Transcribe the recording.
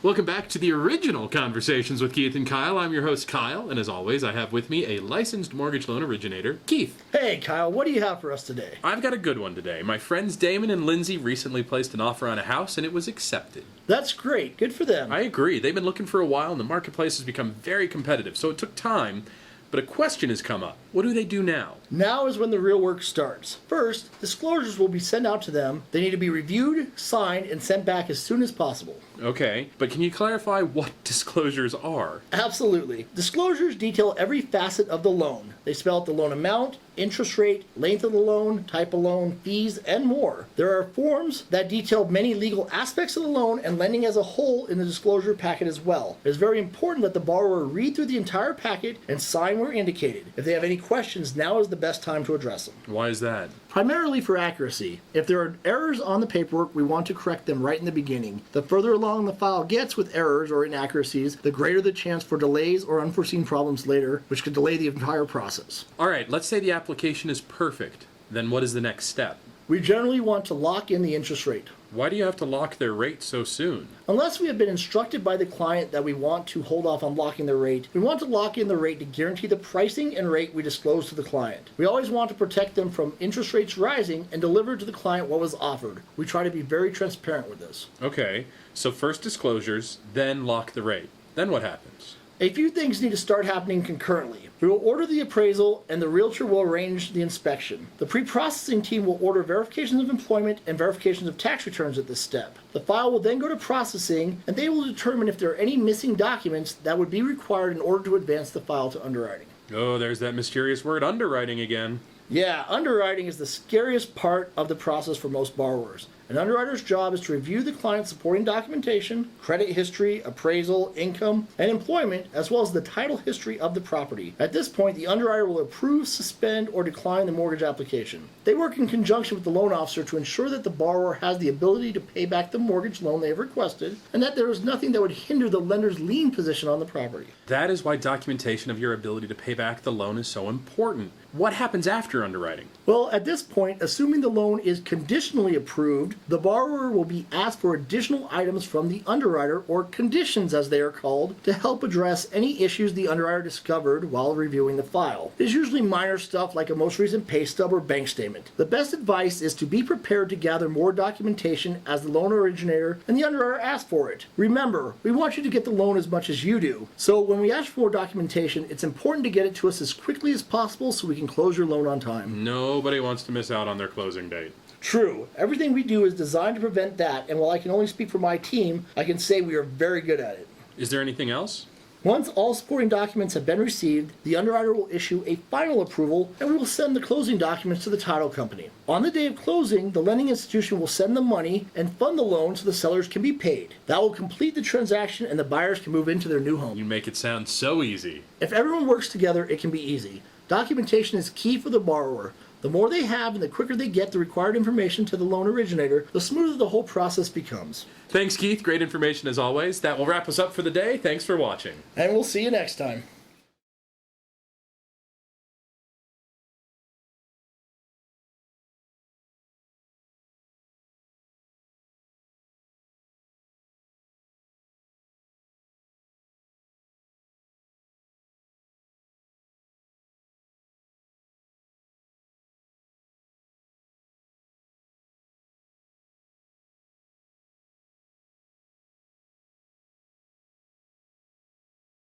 Welcome back to the original Conversations with Keith and Kyle. I'm your host, Kyle, and as always, I have with me a licensed mortgage loan originator, Keith. Hey, Kyle, what do you have for us today? I've got a good one today. My friends Damon and Lindsay recently placed an offer on a house, and it was accepted. That's great. Good for them. I agree. They've been looking for a while, and the marketplace has become very competitive, so it took time. But a question has come up. What do they do now? Now is when the real work starts. First, disclosures will be sent out to them. They need to be reviewed, signed, and sent back as soon as possible. Okay, but can you clarify what disclosures are? Absolutely. Disclosures detail every facet of the loan. They spell out the loan amount, interest rate, length of the loan, type of loan, fees, and more. There are forms that detail many legal aspects of the loan and lending as a whole in the disclosure packet as well. It is very important that the borrower read through the entire packet and sign where indicated. If they have any questions, now is the best time to address them. Why is that? Primarily for accuracy. If there are errors on the paperwork, we want to correct them right in the beginning. The further along the file gets with errors or inaccuracies, the greater the chance for delays or unforeseen problems later, which could delay the entire process. All right, let's say the application is perfect. Then what is the next step? We generally want to lock in the interest rate. Why do you have to lock their rate so soon? Unless we have been instructed by the client that we want to hold off on locking the rate, we want to lock in the rate to guarantee the pricing and rate we disclose to the client. We always want to protect them from interest rates rising and deliver to the client what was offered. We try to be very transparent with this. Okay, so first disclosures, then lock the rate. Then what happens? A few things need to start happening concurrently. We will order the appraisal and the realtor will arrange the inspection. The pre-processing team will order verifications of employment and verifications of tax returns at this step. The file will then go to processing and they will determine if there are any missing documents that would be required in order to advance the file to underwriting. Oh, there's that mysterious word underwriting again. Yeah, underwriting is the scariest part of the process for most borrowers. An underwriter's job is to review the client's supporting documentation, credit history, appraisal, income, and employment, as well as the title history of the property. At this point, the underwriter will approve, suspend, or decline the mortgage application. They work in conjunction with the loan officer to ensure that the borrower has the ability to pay back the mortgage loan they have requested, and that there is nothing that would hinder the lender's lien position on the property. That is why documentation of your ability to pay back the loan is so important. What happens after underwriting? Well, at this point, assuming the loan is conditionally approved, the borrower will be asked for additional items from the underwriter, or conditions as they are called, to help address any issues the underwriter discovered while reviewing the file. It is usually minor stuff like a most recent pay stub or bank statement. The best advice is to be prepared to gather more documentation as the loan originator and the underwriter asks for it. Remember, we want you to get the loan as much as you do. So when we ask for more documentation, it's important to get it to us as quickly as possible so we can close your loan on time. Nobody wants to miss out on their closing date. True. Everything we do is designed to prevent that, and while I can only speak for my team, I can say we are very good at it. Is there anything else? Once all supporting documents have been received, the underwriter will issue a final approval and we will send the closing documents to the title company. On the day of closing, the lending institution will send the money and fund the loan so the sellers can be paid. That will complete the transaction and the buyers can move into their new home. You make it sound so easy. If everyone works together, it can be easy. Documentation is key for the borrower. The more they have and the quicker they get the required information to the loan originator, the smoother the whole process becomes. Thanks, Keith. Great information as always. That will wrap us up for the day. Thanks for watching. And we'll see you next time.